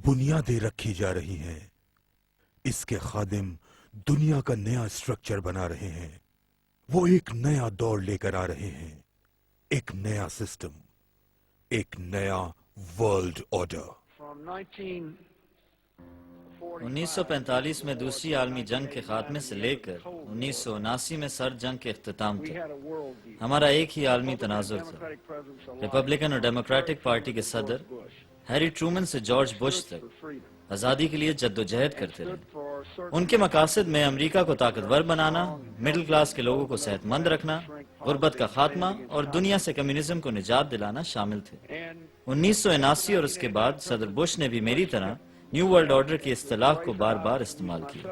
बुनियादें रखी जा रही हैं। इसके खादिम दुनिया का नया स्ट्रक्चर बना रहे हैं। वो एक नया दौर लेकर आ रहे हैं, एक नया सिस्टम, एक नया वर्ल्ड ऑर्डर। 1945 में दूसरी आलमी जंग के खात्मे से लेकर 1979 में सर्द जंग के इख्तिताम तक हमारा एक ही आलमी तनाजुर था। रिपब्लिकन और डेमोक्रेटिक पार्टी के सदर हैरी ट्रूमन से जॉर्ज बुश तक आज़ादी के लिए जद्दोजहद करते रहे। उनके मकासद में अमेरिका को ताकतवर बनाना, मिडिल क्लास के लोगों को सेहतमंद रखना, गुर्बत का खात्मा और दुनिया से कम्युनिज्म को निजात दिलाना शामिल थे। 1979 और उसके बाद सदर बुश ने भी मेरी तरह न्यू वर्ल्ड ऑर्डर की इस्तिलाह को बार बार इस्तेमाल किया।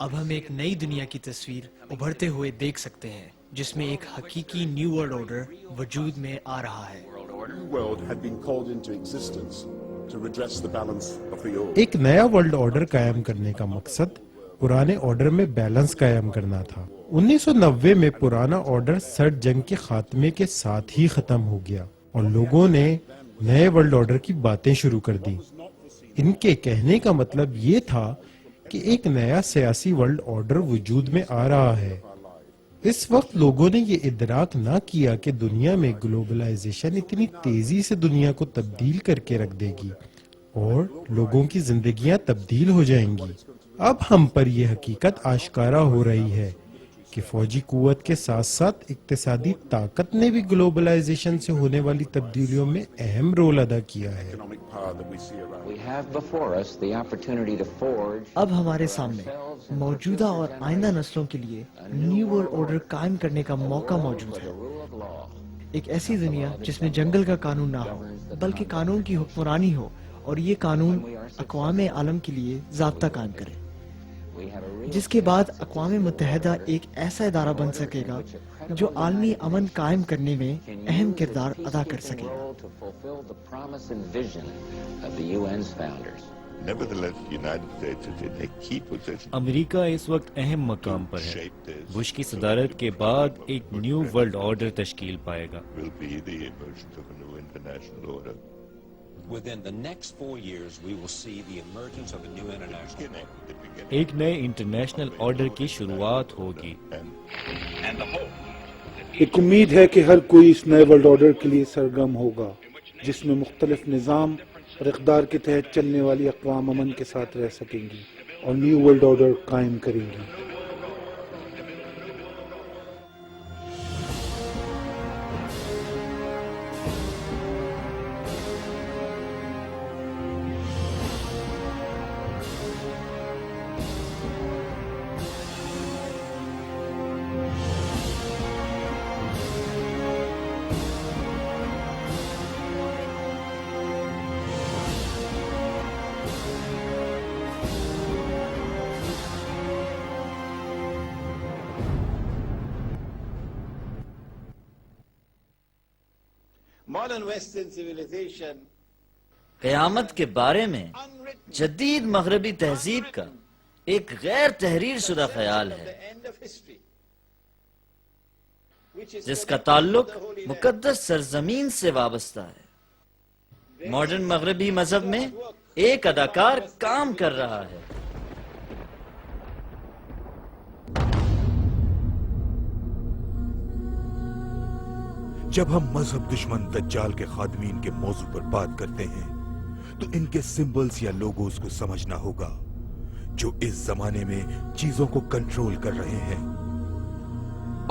अब हम एक नई दुनिया की तस्वीर उभरते हुए देख सकते हैं, जिसमें एक हकीकी न्यू वर्ल्ड ऑर्डर वजूद में आ रहा है। एक नया वर्ल्ड ऑर्डर कायम करने का मकसद पुराने ऑर्डर में बैलेंस कायम करना था। 1990 में पुराना ऑर्डर सर्द जंग के खात्मे के साथ ही खत्म हो गया और लोगों ने नए वर्ल्ड ऑर्डर की बातें शुरू कर दी। इनके कहने का मतलब ये था कि एक नया सियासी वर्ल्ड ऑर्डर वजूद में आ रहा है। इस वक्त लोगों ने ये इदराक ना किया कि दुनिया में ग्लोबलाइजेशन इतनी तेजी से दुनिया को तब्दील करके रख देगी और लोगों की जिंदगियां तब्दील हो जाएंगी। अब हम पर यह हकीकत आश्कारा हो रही है कि फौजी कुव्वत के साथ साथ इक्तिसादी ताकत ने भी ग्लोबलाइजेशन से होने वाली तब्दीलियों में अहम रोल अदा किया है। अब हमारे सामने मौजूदा और आइंदा नस्लों के लिए न्यू वर्ल्ड ऑर्डर कायम करने का मौका मौजूद है। एक ऐसी दुनिया जिसमें जंगल का कानून ना हो, बल्कि कानून की हुक्मरानी हो और ये कानून अक़वाम आलम के लिए ज़ाब्ता कायम करे, जिसके बाद अक़वाम मुत्तहिदा एक ऐसा इदारा बन सकेगा जो आलमी अमन कायम करने में अहम किरदार अदा कर सकेगा। अमेरिका इस वक्त अहम मकाम पर है। बुश की सदारत के बाद एक न्यू वर्ल्ड ऑर्डर तश्कील पाएगा। एक नए इंटरनेशनल ऑर्डर की शुरुआत होगी। एक उम्मीद है कि हर कोई इस नए वर्ल्ड ऑर्डर के लिए सरगर्म होगा, जिसमें मुख्तलिफ निज़ाम और इक़दार के तहत चलने वाली अक़वाम अमन के साथ रह सकेंगी और न्यू वर्ल्ड ऑर्डर कायम करेंगी। क़यामत के बारे में जदीद मग़रबी तहजीब का एक गैर तहरीर शुदा ख्याल है, जिसका ताल्लुक मुकद्दस सरजमीन से वाबस्ता है। मॉडर्न मग़रबी मजहब में एक अदाकार काम कर रहा है। जब हम मजहब दुश्मन दज्जाल के खादमीन के मौजू पर बात करते हैं तो इनके सिंबल्स या लोगोस को समझना होगा, जो इस जमाने में चीजों को कंट्रोल कर रहे हैं।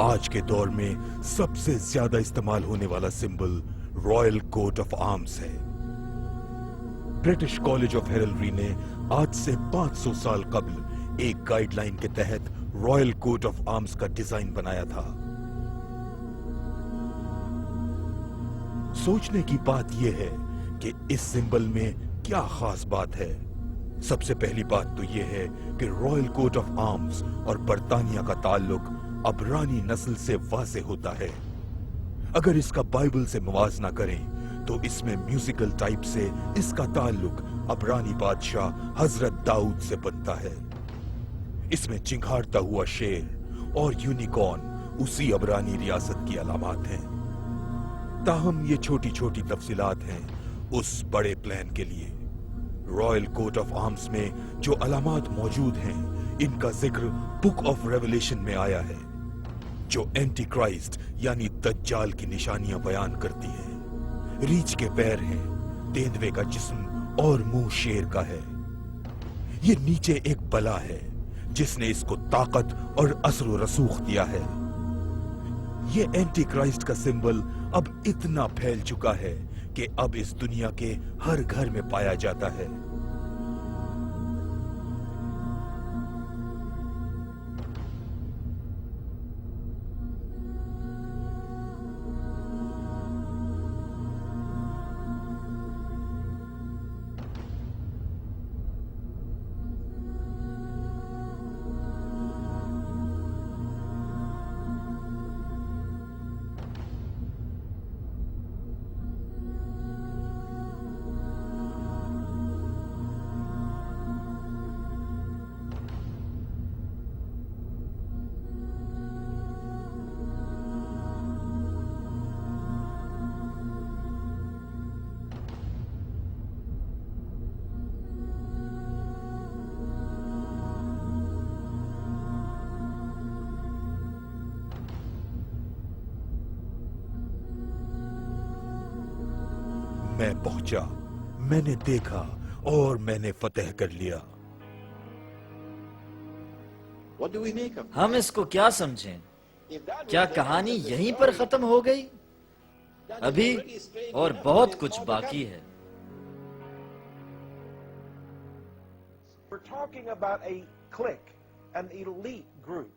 आज के दौर में सबसे ज्यादा इस्तेमाल होने वाला symbol royal coat of arms है। ब्रिटिश कॉलेज ऑफ हेरल्ड्री ने आज से 500 साल कबल एक गाइडलाइन के तहत रॉयल कोट ऑफ आर्म्स का डिजाइन बनाया था। सोचने की बात यह है कि इस सिंबल में क्या खास बात है। सबसे पहली बात तो यह है कि रॉयल कोट ऑफ आर्म्स और बरतानिया का ताल्लुक अबरानी नस्ल से वाज़ेह होता है। अगर इसका बाइबल से मुवाजना करें तो इसमें म्यूजिकल टाइप से इसका ताल्लुक अबरानी बादशाह हजरत दाऊद से बनता है। इसमें चिंघाड़ता हुआ शेर और यूनिकॉर्न उसी अबरानी रियासत की अलामात हैं। ताहम ये छोटी छोटी तफसीलात हैं उस बड़े प्लान के लिए। रॉयल कोट ऑफ आर्म्स में जो अलामात मौजूद हैं, इनका जिक्र बुक ऑफ रेवलेशन में आया है, जो एंटी क्राइस्ट यानी दज्जाल की निशानियां बयान करती है। रीछ के पैर हैं, तेंदुए का जिस्म और मुंह शेर का है। ये नीचे एक बला है जिसने इसको ताकत और असर रसूख दिया है। ये एंटी क्राइस्ट का सिंबल अब इतना फैल चुका है कि अब इस दुनिया के हर घर में पाया जाता है। मैं पहुंचा, मैंने देखा और मैंने फतेह कर लिया। हम इसको क्या समझें? क्या कहानी यहीं पर खत्म हो गई? अभी और बहुत कुछ बाकी है। We're talking about a clique, an elite group,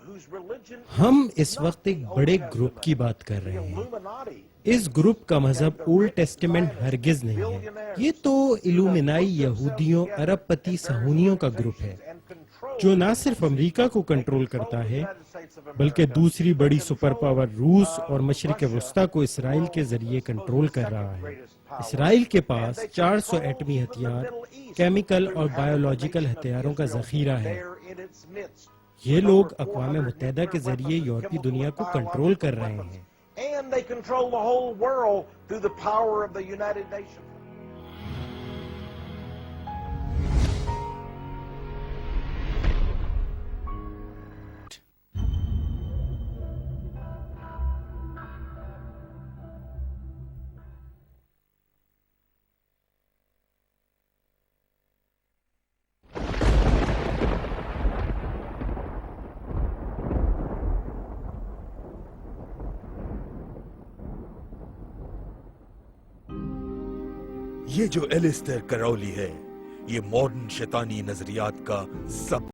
whose religion हम इस वक्त एक बड़े ग्रुप की बात कर रहे हैं। Illuminati. इस ग्रुप का मजहब ओल्ड टेस्टामेंट हरगिज नहीं है। ये तो इल्यूमिनाई यहूदियों अरबपति सहूनियों का ग्रुप है, जो न सिर्फ अमेरिका को कंट्रोल करता है बल्कि दूसरी बड़ी सुपर पावर रूस और मशरिक वस्ता को इसराइल के जरिए कंट्रोल कर रहा है। इसराइल के पास 400 एटमी हथियार, केमिकल और बायोलॉजिकल हथियारों का जखीरा है। ये लोग अक़वाम मुत्तहिदा के जरिए यूरोपीय दुनिया को कंट्रोल कर रहे हैं। And they control the whole world through the power of the United Nations. ये जो एलिस्टर करौली है, ये मॉडर्न शैतानी नजरियात का सब